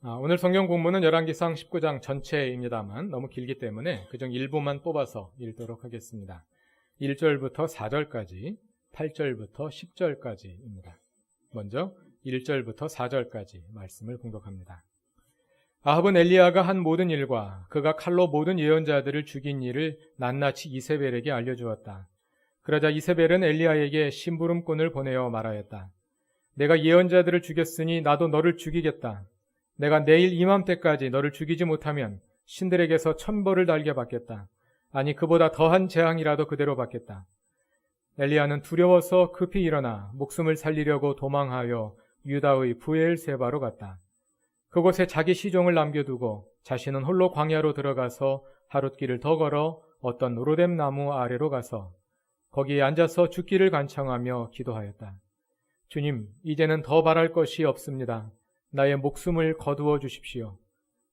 오늘 성경 공부는 열왕기상 19장 전체입니다만 너무 길기 때문에 그중 일부만 뽑아서 읽도록 하겠습니다. 1절부터 4절까지, 8절부터 10절까지입니다. 먼저 1절부터 4절까지 말씀을 공독합니다. 아합은 엘리야가 한 모든 일과 그가 칼로 모든 예언자들을 죽인 일을 낱낱이 이세벨에게 알려주었다. 그러자 이세벨은 엘리야에게 심부름꾼을 보내어 말하였다. 내가 예언자들을 죽였으니 나도 너를 죽이겠다. 내가 내일 이맘때까지 너를 죽이지 못하면 신들에게서 천벌을 달게 받겠다. 아니 그보다 더한 재앙이라도 그대로 받겠다. 엘리야는 두려워서 급히 일어나 목숨을 살리려고 도망하여 유다의 브엘세바로 갔다. 그곳에 자기 시종을 남겨두고 자신은 홀로 광야로 들어가서 하룻길을 더 걸어 어떤 로뎀 나무 아래로 가서 거기에 앉아서 죽기를 간청하며 기도하였다. 주님, 이제는 더 바랄 것이 없습니다. 나의 목숨을 거두어 주십시오.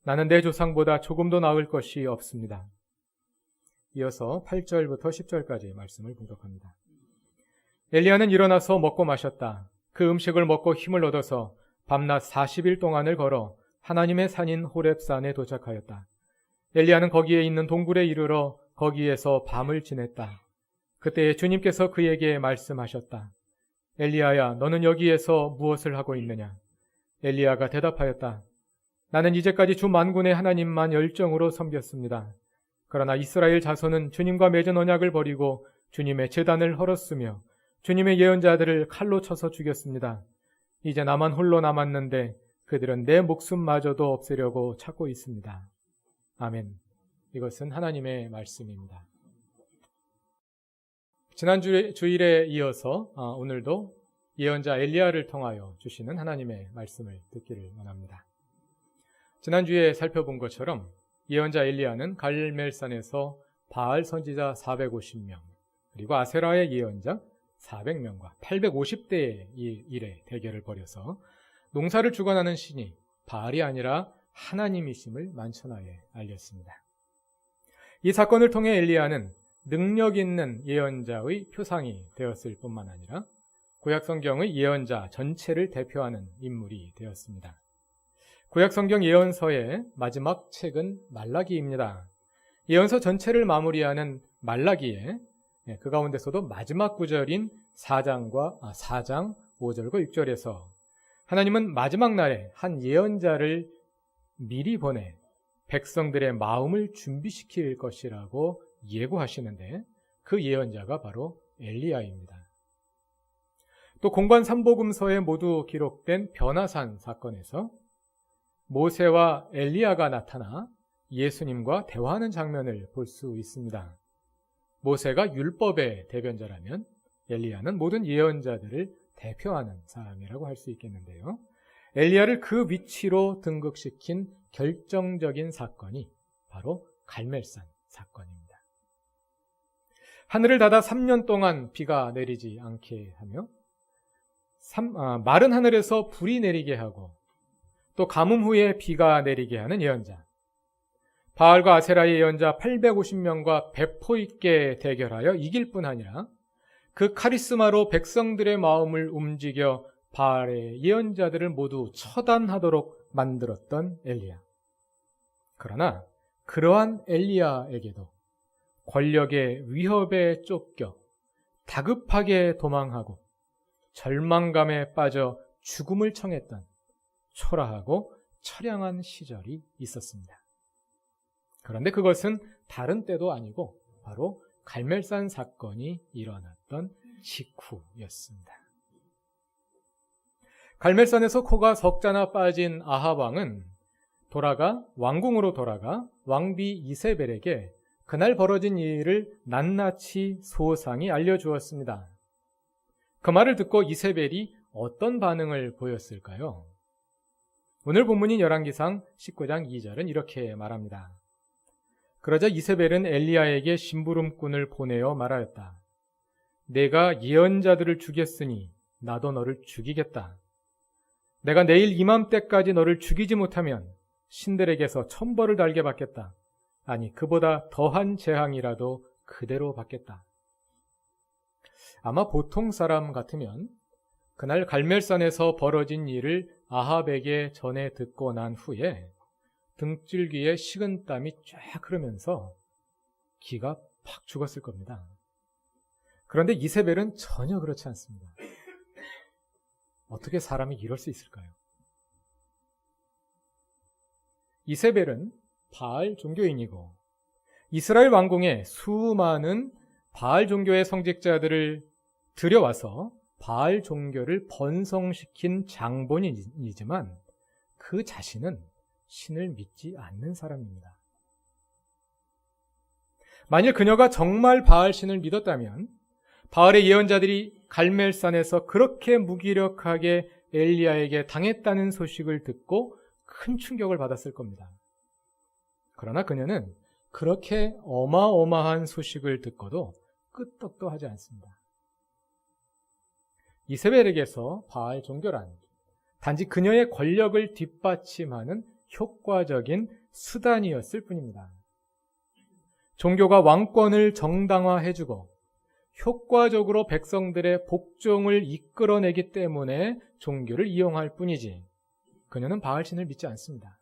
나는 내 조상보다 조금도 나을 것이 없습니다. 이어서 8절부터 10절까지 말씀을 공독합니다. 엘리야는 일어나서 먹고 마셨다. 그 음식을 먹고 힘을 얻어서 밤낮 40일 동안을 걸어 하나님의 산인 호렙산에 도착하였다. 엘리야는 거기에 있는 동굴에 이르러 거기에서 밤을 지냈다. 그때 주님께서 그에게 말씀하셨다. 엘리야야, 너는 여기에서 무엇을 하고 있느냐? 엘리야가 대답하였다. 나는 이제까지 주 만군의 하나님만 열정으로 섬겼습니다. 그러나 이스라엘 자손은 주님과 맺은 언약을 버리고 주님의 제단을 헐었으며 주님의 예언자들을 칼로 쳐서 죽였습니다. 이제 나만 홀로 남았는데 그들은 내 목숨마저도 없애려고 찾고 있습니다. 아멘. 이것은 하나님의 말씀입니다. 지난 주일에 이어서 오늘도 예언자 엘리야를 통하여 주시는 하나님의 말씀을 듣기를 원합니다. 지난주에 살펴본 것처럼 예언자 엘리야는 갈멜산에서 바알 선지자 450명 그리고 아세라의 예언자 400명과 850대의 일의 대결을 벌여서 농사를 주관하는 신이 바알이 아니라 하나님이심을 만천하에 알렸습니다. 이 사건을 통해 엘리야는 능력 있는 예언자의 표상이 되었을 뿐만 아니라 구약성경의 예언자 전체를 대표하는 인물이 되었습니다. 구약성경 예언서의 마지막 책은 말라기입니다. 예언서 전체를 마무리하는 말라기에 그 가운데서도 마지막 구절인 4장 5절과 6절에서 하나님은 마지막 날에 한 예언자를 미리 보내 백성들의 마음을 준비시킬 것이라고 예고하시는데 그 예언자가 바로 엘리야입니다. 또 공관 3복음서에 모두 기록된 변화산 사건에서 모세와 엘리야가 나타나 예수님과 대화하는 장면을 볼 수 있습니다. 모세가 율법의 대변자라면 엘리야는 모든 예언자들을 대표하는 사람이라고 할 수 있겠는데요. 엘리야를 그 위치로 등극시킨 결정적인 사건이 바로 갈멜산 사건입니다. 하늘을 닫아 3년 동안 비가 내리지 않게 하며 마른 하늘에서 불이 내리게 하고 또 가뭄 후에 비가 내리게 하는 예언자, 바알과 아세라의 예언자 850명과 배포 있게 대결하여 이길 뿐 아니라 그 카리스마로 백성들의 마음을 움직여 바알의 예언자들을 모두 처단하도록 만들었던 엘리야. 그러나 그러한 엘리야에게도 권력의 위협에 쫓겨 다급하게 도망하고 절망감에 빠져 죽음을 청했던 초라하고 처량한 시절이 있었습니다. 그런데 그것은 다른 때도 아니고 바로 갈멜산 사건이 일어났던 직후였습니다. 갈멜산에서 코가 석자나 빠진 아합 왕은 왕궁으로 돌아가 왕비 이세벨에게 그날 벌어진 일을 낱낱이 소상히 알려주었습니다. 그 말을 듣고 이세벨이 어떤 반응을 보였을까요? 오늘 본문인 열왕기상 19장 2절은 이렇게 말합니다. 그러자 이세벨은 엘리야에게 심부름꾼을 보내어 말하였다. 내가 예언자들을 죽였으니 나도 너를 죽이겠다. 내가 내일 이맘때까지 너를 죽이지 못하면 신들에게서 천벌을 달게 받겠다. 아니 그보다 더한 재앙이라도 그대로 받겠다. 아마 보통 사람 같으면 그날 갈멜산에서 벌어진 일을 아합에게 전해 듣고 난 후에 등줄기에 식은땀이 쫙 흐르면서 기가 팍 죽었을 겁니다. 그런데 이세벨은 전혀 그렇지 않습니다. 어떻게 사람이 이럴 수 있을까요? 이세벨은 바알 종교인이고 이스라엘 왕궁에 수많은 바알 종교의 성직자들을 들여와서 바알 종교를 번성시킨 장본인이지만 그 자신은 신을 믿지 않는 사람입니다. 만일 그녀가 정말 바알 신을 믿었다면 바알의 예언자들이 갈멜산에서 그렇게 무기력하게 엘리야에게 당했다는 소식을 듣고 큰 충격을 받았을 겁니다. 그러나 그녀는 그렇게 어마어마한 소식을 듣고도 끄떡도 하지 않습니다. 이세벨에게서 바알 종교란 단지 그녀의 권력을 뒷받침하는 효과적인 수단이었을 뿐입니다. 종교가 왕권을 정당화해주고 효과적으로 백성들의 복종을 이끌어내기 때문에 종교를 이용할 뿐이지 그녀는 바알신을 믿지 않습니다.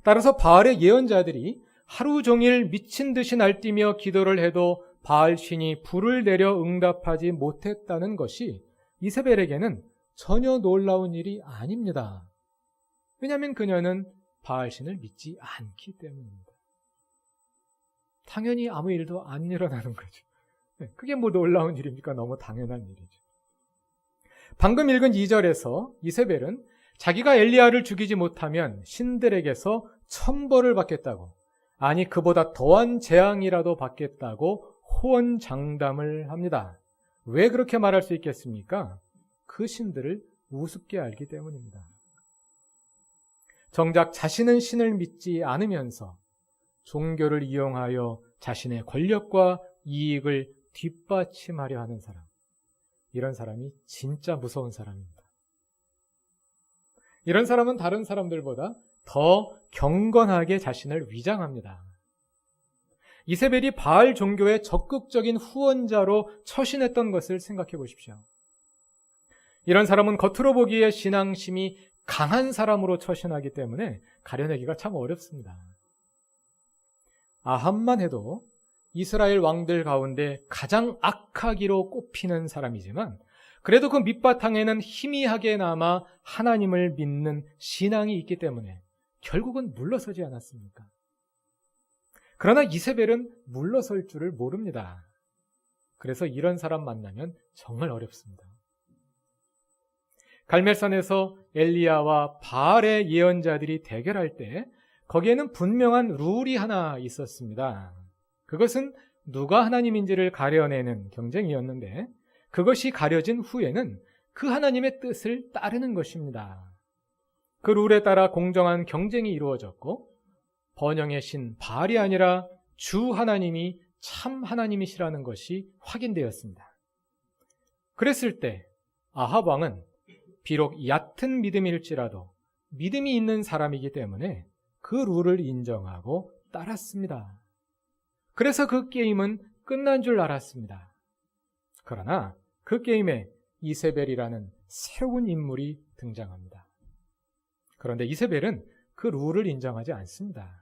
따라서 바알의 예언자들이 하루 종일 미친 듯이 날뛰며 기도를 해도 바알신이 불을 내려 응답하지 못했다는 것이 이세벨에게는 전혀 놀라운 일이 아닙니다. 왜냐하면 그녀는 바알신을 믿지 않기 때문입니다. 당연히 아무 일도 안 일어나는 거죠. 그게 뭐 놀라운 일입니까? 너무 당연한 일이죠. 방금 읽은 2절에서 이세벨은 자기가 엘리야를 죽이지 못하면 신들에게서 천벌을 받겠다고, 아니 그보다 더한 재앙이라도 받겠다고 호언장담을 합니다. 왜 그렇게 말할 수 있겠습니까? 그 신들을 우습게 알기 때문입니다. 정작 자신은 신을 믿지 않으면서 종교를 이용하여 자신의 권력과 이익을 뒷받침하려 하는 사람, 이런 사람이 진짜 무서운 사람입니다. 이런 사람은 다른 사람들보다 더 경건하게 자신을 위장합니다. 이세벨이 바알 종교의 적극적인 후원자로 처신했던 것을 생각해 보십시오. 이런 사람은 겉으로 보기에 신앙심이 강한 사람으로 처신하기 때문에 가려내기가 참 어렵습니다. 아합만 해도 이스라엘 왕들 가운데 가장 악하기로 꼽히는 사람이지만 그래도 그 밑바탕에는 희미하게나마 하나님을 믿는 신앙이 있기 때문에 결국은 물러서지 않았습니까? 그러나 이세벨은 물러설 줄을 모릅니다. 그래서 이런 사람 만나면 정말 어렵습니다. 갈멜산에서 엘리야와 바알의 예언자들이 대결할 때 거기에는 분명한 룰이 하나 있었습니다. 그것은 누가 하나님인지를 가려내는 경쟁이었는데 그것이 가려진 후에는 그 하나님의 뜻을 따르는 것입니다. 그 룰에 따라 공정한 경쟁이 이루어졌고 번영의 신 바알이 아니라 주 하나님이 참 하나님이시라는 것이 확인되었습니다. 그랬을 때 아합 왕은 비록 얕은 믿음일지라도 믿음이 있는 사람이기 때문에 그 룰을 인정하고 따랐습니다. 그래서 그 게임은 끝난 줄 알았습니다. 그러나 그 게임에 이세벨이라는 새로운 인물이 등장합니다. 그런데 이세벨은 그 룰을 인정하지 않습니다.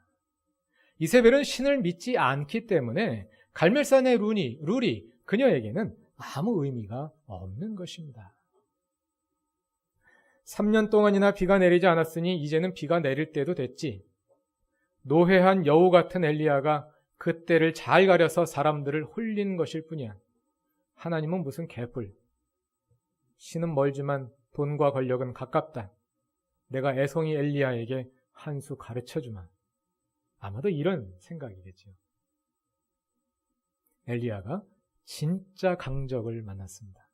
이세벨은 신을 믿지 않기 때문에 갈멜산의 룰이 그녀에게는 아무 의미가 없는 것입니다. 3년 동안이나 비가 내리지 않았으니 이제는 비가 내릴 때도 됐지. 노회한 여우 같은 엘리야가 그때를 잘 가려서 사람들을 홀린 것일 뿐이야. 하나님은 무슨 개뿔. 신은 멀지만 돈과 권력은 가깝다. 내가 애송이 엘리야에게 한 수 가르쳐주마. 아마도 이런 생각이겠죠. 엘리야가 진짜 강적을 만났습니다.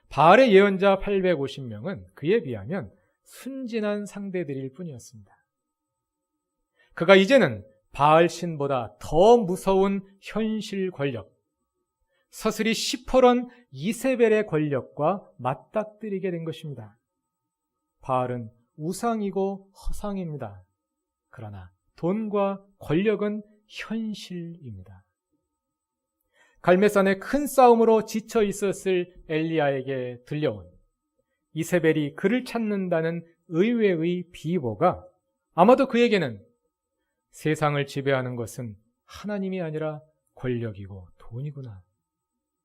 바알의 예언자 850명은 그에 비하면 순진한 상대들일 뿐이었습니다. 그가 이제는 바알 신보다 더 무서운 현실 권력, 서슬이 시퍼런 이세벨의 권력과 맞닥뜨리게 된 것입니다. 바알은 우상이고 허상입니다. 그러나 돈과 권력은 현실입니다. 갈멜산의 큰 싸움으로 지쳐 있었을 엘리야에게 들려온 이세벨이 그를 찾는다는 의외의 비보가 아마도 그에게는 세상을 지배하는 것은 하나님이 아니라 권력이고 돈이구나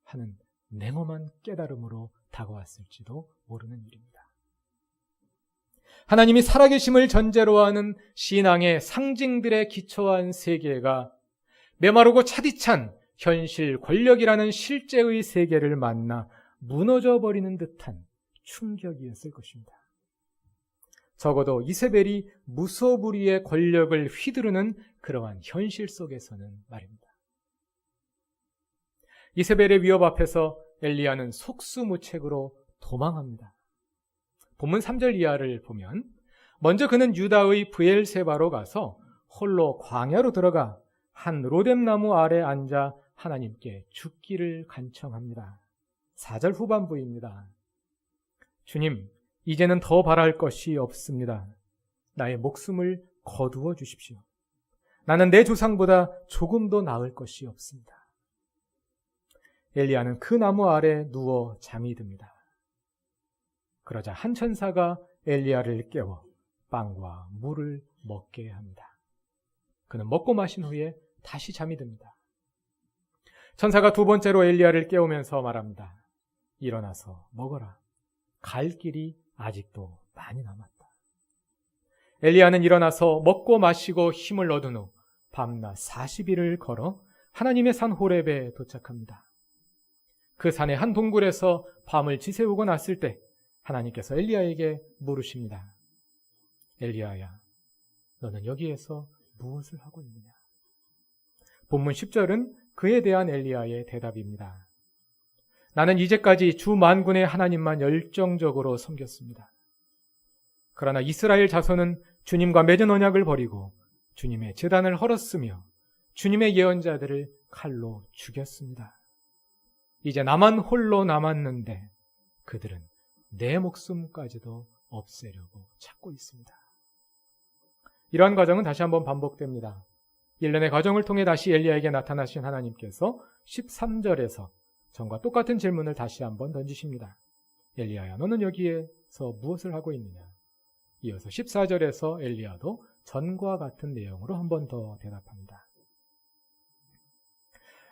하는 냉엄한 깨달음으로 다가왔을지도 모르는 일입니다. 하나님이 살아계심을 전제로 하는 신앙의 상징들에 기초한 세계가 메마르고 차디찬 현실 권력이라는 실제의 세계를 만나 무너져버리는 듯한 충격이었을 것입니다. 적어도 이세벨이 무소불위의 권력을 휘두르는 그러한 현실 속에서는 말입니다. 이세벨의 위협 앞에서 엘리야는 속수무책으로 도망합니다. 본문 3절 이하를 보면 먼저 그는 유다의 브엘세바로 가서 홀로 광야로 들어가 한 로뎀나무 아래 앉아 하나님께 죽기를 간청합니다. 4절 후반부입니다. 주님, 이제는 더 바랄 것이 없습니다. 나의 목숨을 거두어 주십시오. 나는 내 조상보다 조금도 나을 것이 없습니다. 엘리야는 그 나무 아래 누워 잠이 듭니다. 그러자 한 천사가 엘리야를 깨워 빵과 물을 먹게 합니다. 그는 먹고 마신 후에 다시 잠이 듭니다. 천사가 두 번째로 엘리야를 깨우면서 말합니다. 일어나서 먹어라. 갈 길이 아직도 많이 남았다. 엘리야는 일어나서 먹고 마시고 힘을 얻은 후 밤낮 40일을 걸어 하나님의 산 호렙에 도착합니다. 그 산의 한 동굴에서 밤을 지새우고 났을 때 하나님께서 엘리야에게 물으십니다. 엘리야야, 너는 여기에서 무엇을 하고 있느냐? 본문 10절은 그에 대한 엘리야의 대답입니다. 나는 이제까지 주 만군의 하나님만 열정적으로 섬겼습니다. 그러나 이스라엘 자손은 주님과 맺은 언약을 버리고 주님의 제단을 헐었으며 주님의 예언자들을 칼로 죽였습니다. 이제 나만 홀로 남았는데 그들은 내 목숨까지도 없애려고 찾고 있습니다. 이러한 과정은 다시 한번 반복됩니다. 일련의 과정을 통해 다시 엘리야에게 나타나신 하나님께서 13절에서 전과 똑같은 질문을 다시 한번 던지십니다. 엘리야야, 너는 여기에서 무엇을 하고 있느냐? 이어서 14절에서 엘리야도 전과 같은 내용으로 한 번 더 대답합니다.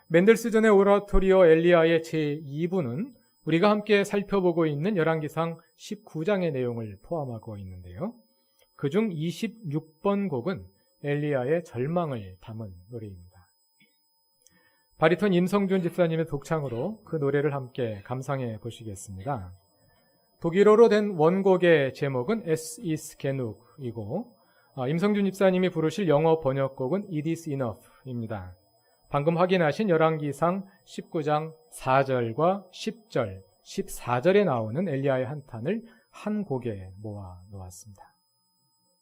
멘델스존의 오라토리오 엘리야의 제2부는 우리가 함께 살펴보고 있는 열왕기상 19장의 내용을 포함하고 있는데요. 그중 26번 곡은 엘리야의 절망을 담은 노래입니다. 바리톤 임성준 집사님의 독창으로 그 노래를 함께 감상해 보시겠습니다. 독일어로 된 원곡의 제목은 Es ist genug이고 임성준 집사님이 부르실 영어 번역곡은 It is enough입니다. 방금 확인하신 열왕기상 19장 4절과 10절, 14절에 나오는 엘리야의 한탄을 한 곡에 모아 놓았습니다.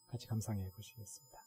같이 감상해 보시겠습니다.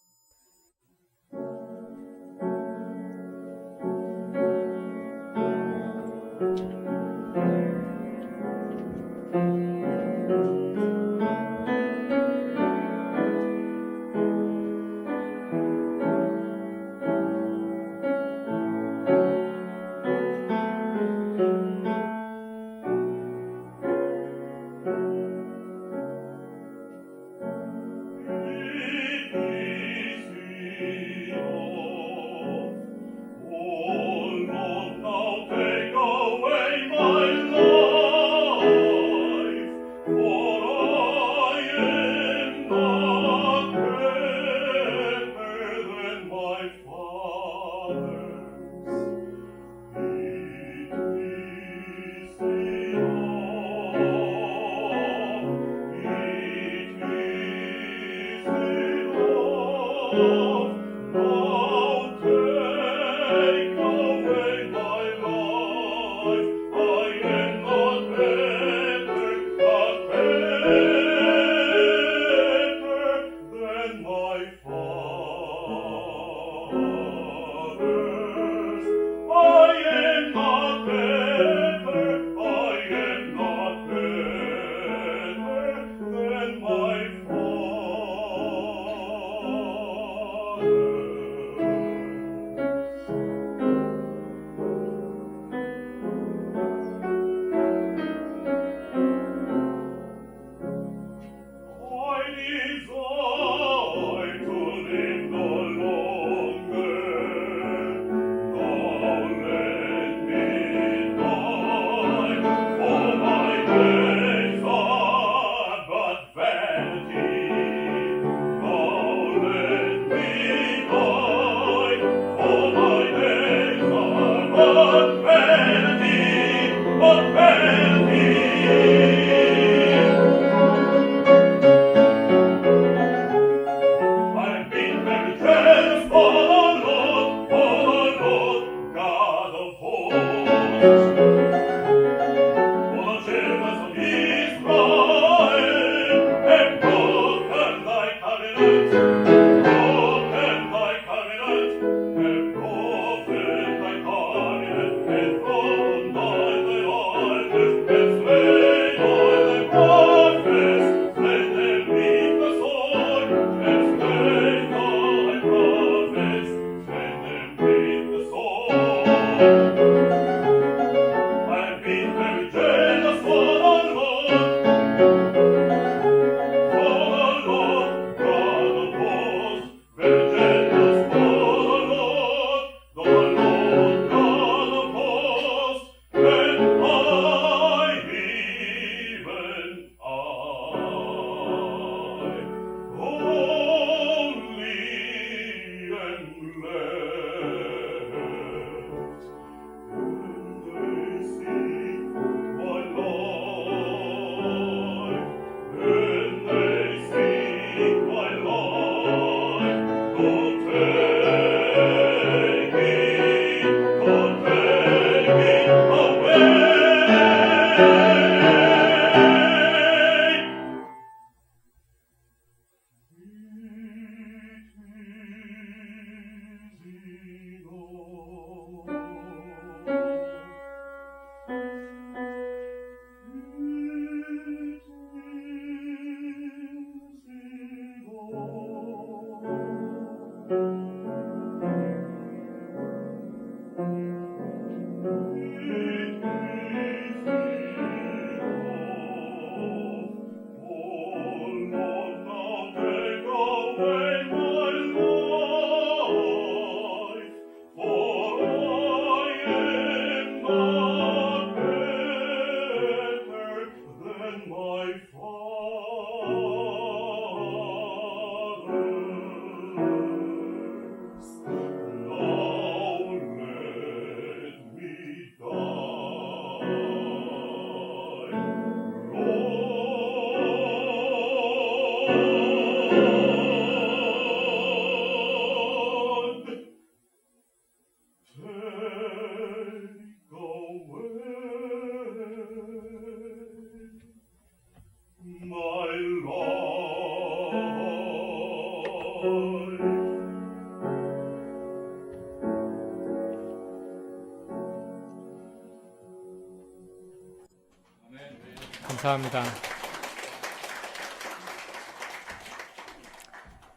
감사합니다.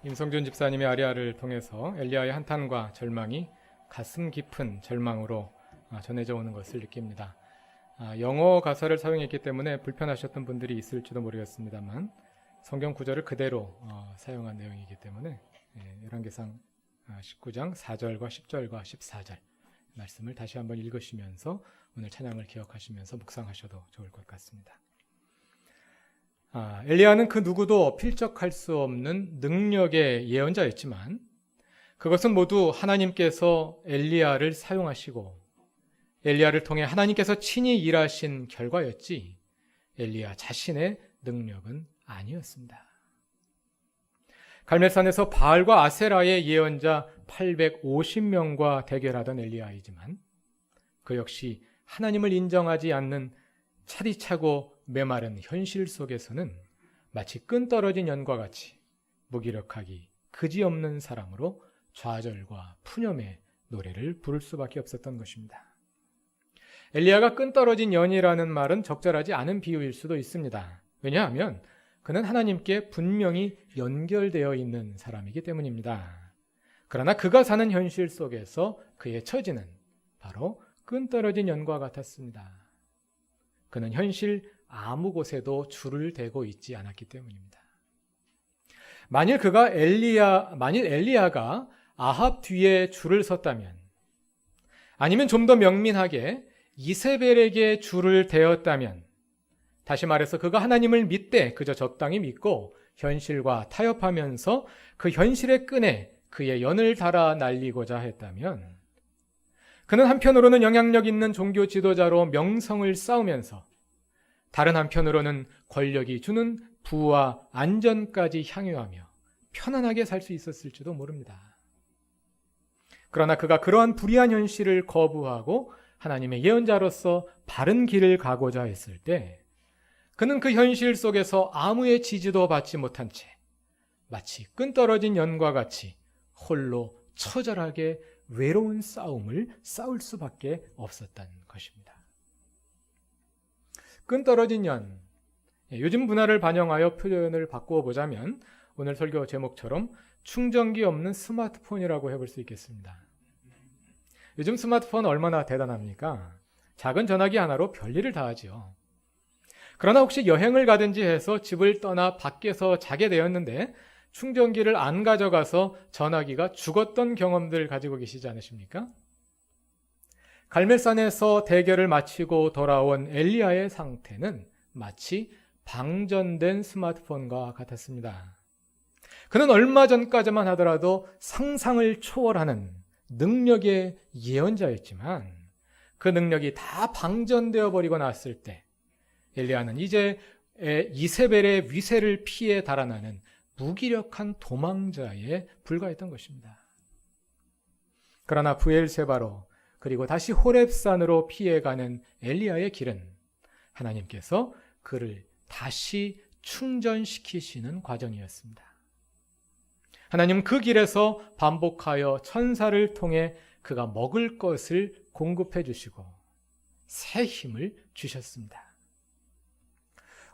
임성준 집사님의 아리아를 통해서 엘리야의 한탄과 절망이 가슴 깊은 절망으로 전해져 오는 것을 느낍니다. 영어 가사를 사용했기 때문에 불편하셨던 분들이 있을지도 모르겠습니다만 성경 구절을 그대로 사용한 내용이기 때문에 열왕기상 19장 4절과 10절과 14절 말씀을 다시 한번 읽으시면서 오늘 찬양을 기억하시면서 묵상하셔도 좋을 것 같습니다. 엘리야는 그 누구도 필적할 수 없는 능력의 예언자였지만 그것은 모두 하나님께서 엘리야를 사용하시고 엘리야를 통해 하나님께서 친히 일하신 결과였지 엘리야 자신의 능력은 아니었습니다. 갈멜산에서 바알과 아세라의 예언자 850명과 대결하던 엘리야이지만 그 역시 하나님을 인정하지 않는 차디차고 메마른 현실 속에서는 마치 끈 떨어진 연과 같이 무기력하기 그지없는 사람으로 좌절과 푸념의 노래를 부를 수밖에 없었던 것입니다. 엘리야가 끈 떨어진 연이라는 말은 적절하지 않은 비유일 수도 있습니다. 왜냐하면 그는 하나님께 분명히 연결되어 있는 사람이기 때문입니다. 그러나 그가 사는 현실 속에서 그의 처지는 바로 끈 떨어진 연과 같았습니다. 그는 현실 아무 곳에도 줄을 대고 있지 않았기 때문입니다. 만일 엘리야가 아합 뒤에 줄을 섰다면, 아니면 좀 더 명민하게 이세벨에게 줄을 대었다면, 다시 말해서 그가 하나님을 믿되 그저 적당히 믿고 현실과 타협하면서 그 현실의 끈에 그의 연을 달아 날리고자 했다면, 그는 한편으로는 영향력 있는 종교 지도자로 명성을 쌓으면서 다른 한편으로는 권력이 주는 부와 안전까지 향유하며 편안하게 살 수 있었을지도 모릅니다. 그러나 그가 그러한 불의한 현실을 거부하고 하나님의 예언자로서 바른 길을 가고자 했을 때 그는 그 현실 속에서 아무의 지지도 받지 못한 채 마치 끈 떨어진 연과 같이 홀로 처절하게 외로운 싸움을 싸울 수밖에 없었던 것입니다. 끈 떨어진 연, 요즘 문화를 반영하여 표현을 바꾸어 보자면 오늘 설교 제목처럼 충전기 없는 스마트폰이라고 해볼 수 있겠습니다. 요즘 스마트폰 얼마나 대단합니까? 작은 전화기 하나로 별일을 다 하지요. 그러나 혹시 여행을 가든지 해서 집을 떠나 밖에서 자게 되었는데 충전기를 안 가져가서 전화기가 죽었던 경험들 가지고 계시지 않으십니까? 갈멜산에서 대결을 마치고 돌아온 엘리야의 상태는 마치 방전된 스마트폰과 같았습니다. 그는 얼마 전까지만 하더라도 상상을 초월하는 능력의 예언자였지만 그 능력이 다 방전되어 버리고 났을 때 엘리야는 이제 이세벨의 위세를 피해 달아나는 무기력한 도망자에 불과했던 것입니다. 그러나 브엘세바로 그리고 다시 호렙산으로 피해가는 엘리야의 길은 하나님께서 그를 다시 충전시키시는 과정이었습니다. 하나님 그 길에서 반복하여 천사를 통해 그가 먹을 것을 공급해 주시고 새 힘을 주셨습니다.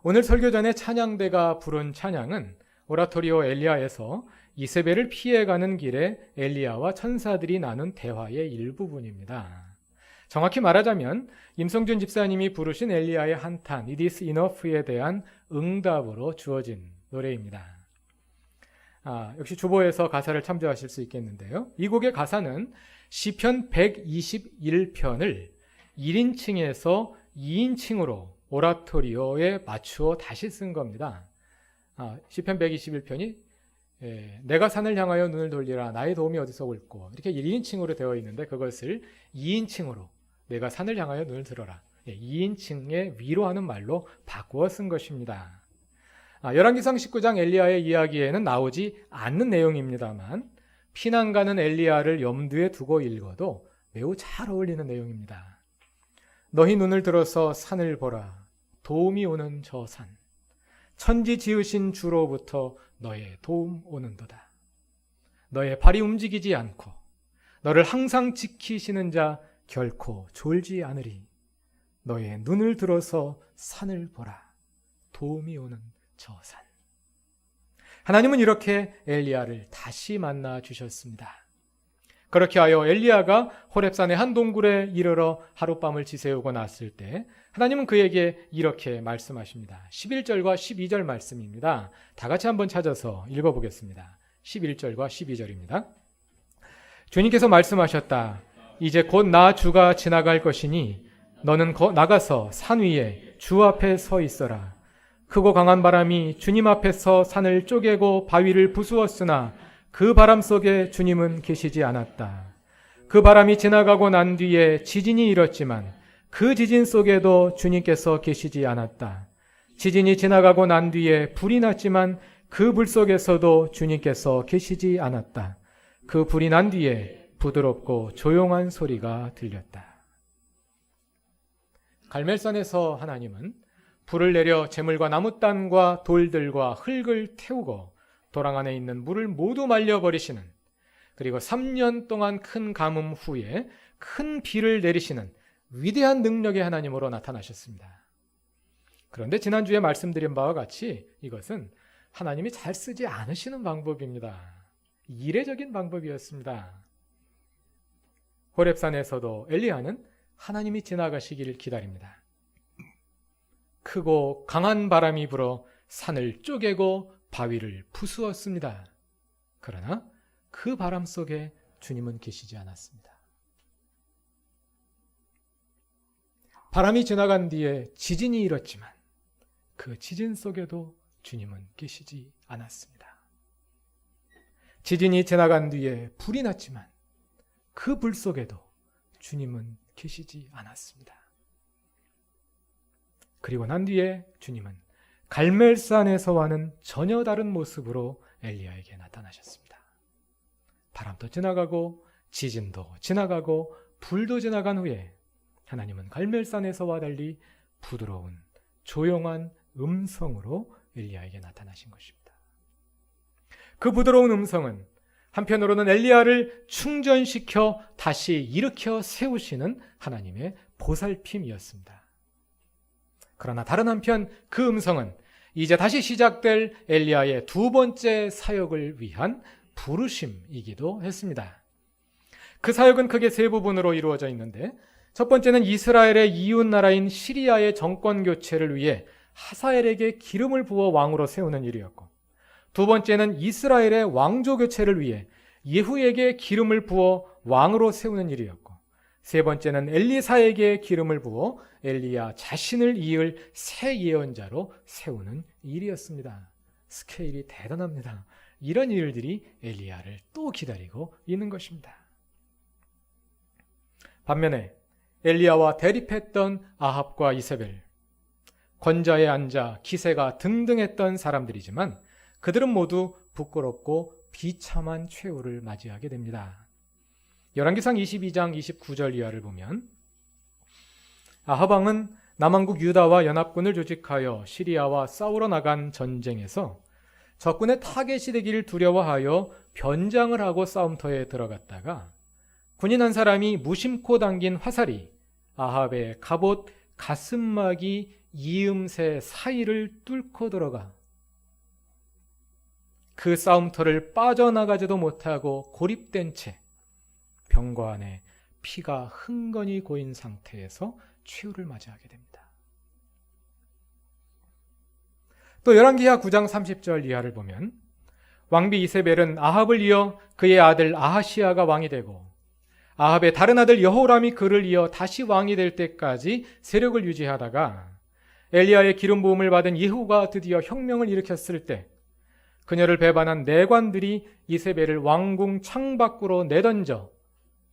오늘 설교 전에 찬양대가 부른 찬양은 오라토리오 엘리야에서 이세벨을 피해가는 길에 엘리야와 천사들이 나눈 대화의 일부분입니다. 정확히 말하자면 임성준 집사님이 부르신 엘리야의 한탄 It is enough에 대한 응답으로 주어진 노래입니다. 역시 주보에서 가사를 참조하실 수 있겠는데요. 이 곡의 가사는 시편 121편을 1인칭에서 2인칭으로 오라토리오에 맞추어 다시 쓴 겁니다. 시편 121편이 내가 산을 향하여 눈을 돌리라 나의 도움이 어디서 올꼬 이렇게 1인칭으로 되어 있는데 그것을 2인칭으로 내가 산을 향하여 눈을 들어라 2인칭의 위로하는 말로 바꾸어 쓴 것입니다. 열왕기상 19장 엘리야의 이야기에는 나오지 않는 내용입니다만 피난 가는 엘리야를 염두에 두고 읽어도 매우 잘 어울리는 내용입니다. 너희 눈을 들어서 산을 보라 도움이 오는 저 산 천지 지으신 주로부터 너의 도움 오는도다. 너의 발이 움직이지 않고 너를 항상 지키시는 자 결코 졸지 않으리. 너의 눈을 들어서 산을 보라. 도움이 오는 저 산. 하나님은 이렇게 엘리야를 다시 만나 주셨습니다. 그렇게 하여 엘리야가 호렙산의 한 동굴에 이르러 하룻밤을 지새우고 났을 때 하나님은 그에게 이렇게 말씀하십니다. 11절과 12절 말씀입니다. 다 같이 한번 찾아서 읽어보겠습니다. 11절과 12절입니다. 주님께서 말씀하셨다. 이제 곧 나 주가 지나갈 것이니 너는 나가서 산 위에 주 앞에 서 있어라. 크고 강한 바람이 주님 앞에서 산을 쪼개고 바위를 부수었으나 그 바람 속에 주님은 계시지 않았다. 그 바람이 지나가고 난 뒤에 지진이 일었지만 그 지진 속에도 주님께서 계시지 않았다. 지진이 지나가고 난 뒤에 불이 났지만 그 불 속에서도 주님께서 계시지 않았다. 그 불이 난 뒤에 부드럽고 조용한 소리가 들렸다. 갈멜산에서 하나님은 불을 내려 재물과 나무단과 돌들과 흙을 태우고 도랑 안에 있는 물을 모두 말려버리시는, 그리고 3년 동안 큰 가뭄 후에 큰 비를 내리시는 위대한 능력의 하나님으로 나타나셨습니다. 그런데 지난주에 말씀드린 바와 같이 이것은 하나님이 잘 쓰지 않으시는 방법입니다. 이례적인 방법이었습니다. 호렙산에서도 엘리야는 하나님이 지나가시기를 기다립니다. 크고 강한 바람이 불어 산을 쪼개고 바위를 부수었습니다. 그러나 그 바람 속에 주님은 계시지 않았습니다. 바람이 지나간 뒤에 지진이 일었지만 그 지진 속에도 주님은 계시지 않았습니다. 지진이 지나간 뒤에 불이 났지만 그 불 속에도 주님은 계시지 않았습니다. 그리고 난 뒤에 주님은 갈멜산에서와는 전혀 다른 모습으로 엘리야에게 나타나셨습니다. 바람도 지나가고 지진도 지나가고 불도 지나간 후에 하나님은 갈멜산에서와 달리 부드러운 조용한 음성으로 엘리야에게 나타나신 것입니다. 그 부드러운 음성은 한편으로는 엘리야를 충전시켜 다시 일으켜 세우시는 하나님의 보살핌이었습니다. 그러나 다른 한편 그 음성은 이제 다시 시작될 엘리야의 두 번째 사역을 위한 부르심이기도 했습니다. 그 사역은 크게 세 부분으로 이루어져 있는데, 첫 번째는 이스라엘의 이웃 나라인 시리아의 정권 교체를 위해 하사엘에게 기름을 부어 왕으로 세우는 일이었고, 두 번째는 이스라엘의 왕조 교체를 위해 예후에게 기름을 부어 왕으로 세우는 일이었고, 세 번째는 엘리사에게 기름을 부어 엘리야 자신을 이을 새 예언자로 세우는 일이었습니다. 스케일이 대단합니다. 이런 일들이 엘리야를 또 기다리고 있는 것입니다. 반면에 엘리야와 대립했던 아합과 이세벨, 권좌에 앉아 기세가 등등했던 사람들이지만 그들은 모두 부끄럽고 비참한 최후를 맞이하게 됩니다. 열왕기상 22장 29절 이하를 보면, 아합 왕은 남왕국 유다와 연합군을 조직하여 시리아와 싸우러 나간 전쟁에서 적군의 타겟이 되기를 두려워하여 변장을 하고 싸움터에 들어갔다가 군인 한 사람이 무심코 당긴 화살이 아합의 갑옷 가슴막이 이음새 사이를 뚫고 들어가 그 싸움터를 빠져나가지도 못하고 고립된 채 병거 안에 피가 흥건히 고인 상태에서 최후를 맞이하게 됩니다. 또 열왕기하 9장 30절 이하를 보면, 왕비 이세벨은 아합을 이어 그의 아들 아하시아가 왕이 되고 아합의 다른 아들 여호람이 그를 이어 다시 왕이 될 때까지 세력을 유지하다가 엘리야의 기름 부음을 받은 예후가 드디어 혁명을 일으켰을 때 그녀를 배반한 내관들이 이세벨을 왕궁 창 밖으로 내던져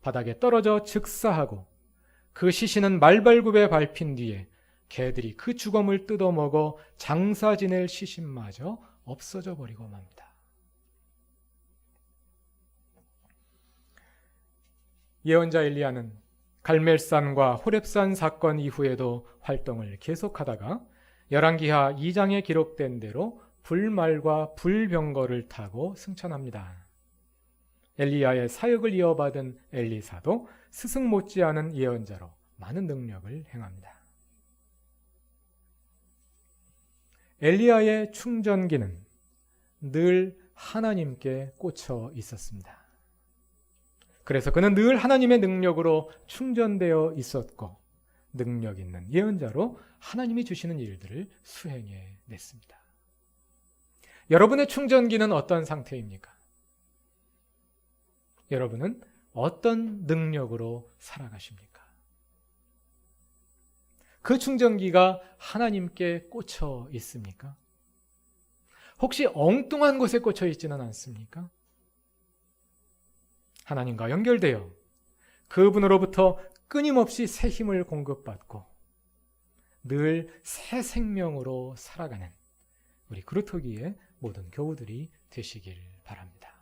바닥에 떨어져 즉사하고 그 시신은 말발굽에 밟힌 뒤에 개들이 그 주검을 뜯어먹어 장사 지낼 시신마저 없어져 버리고 맙니다. 예언자 엘리야는 갈멜산과 호렙산 사건 이후에도 활동을 계속하다가 열왕기하 2장에 기록된 대로 불말과 불병거를 타고 승천합니다. 엘리야의 사역을 이어받은 엘리사도 스승 못지않은 예언자로 많은 능력을 행합니다. 엘리야의 충전기는 늘 하나님께 꽂혀 있었습니다. 그래서 그는 늘 하나님의 능력으로 충전되어 있었고 능력 있는 예언자로 하나님이 주시는 일들을 수행해 냈습니다. 여러분의 충전기는 어떤 상태입니까? 여러분은 어떤 능력으로 살아가십니까? 그 충전기가 하나님께 꽂혀 있습니까? 혹시 엉뚱한 곳에 꽂혀 있지는 않습니까? 하나님과 연결되어 그분으로부터 끊임없이 새 힘을 공급받고 늘 새 생명으로 살아가는 우리 그루터기의 모든 교우들이 되시길 바랍니다.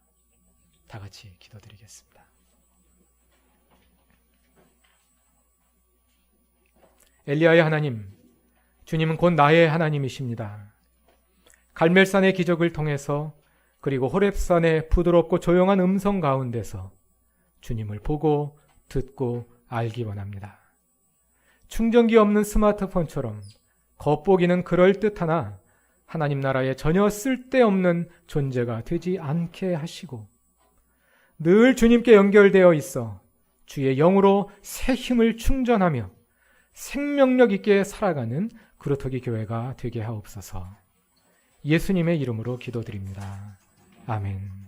다 같이 기도드리겠습니다. 엘리야의 하나님, 주님은 곧 나의 하나님이십니다. 갈멜산의 기적을 통해서 그리고 호렙산의 부드럽고 조용한 음성 가운데서 주님을 보고 듣고 알기 원합니다. 충전기 없는 스마트폰처럼 겉보기는 그럴듯하나 하나님 나라에 전혀 쓸데없는 존재가 되지 않게 하시고 늘 주님께 연결되어 있어 주의 영으로 새 힘을 충전하며 생명력 있게 살아가는 그루터기 교회가 되게 하옵소서. 예수님의 이름으로 기도드립니다. 아멘.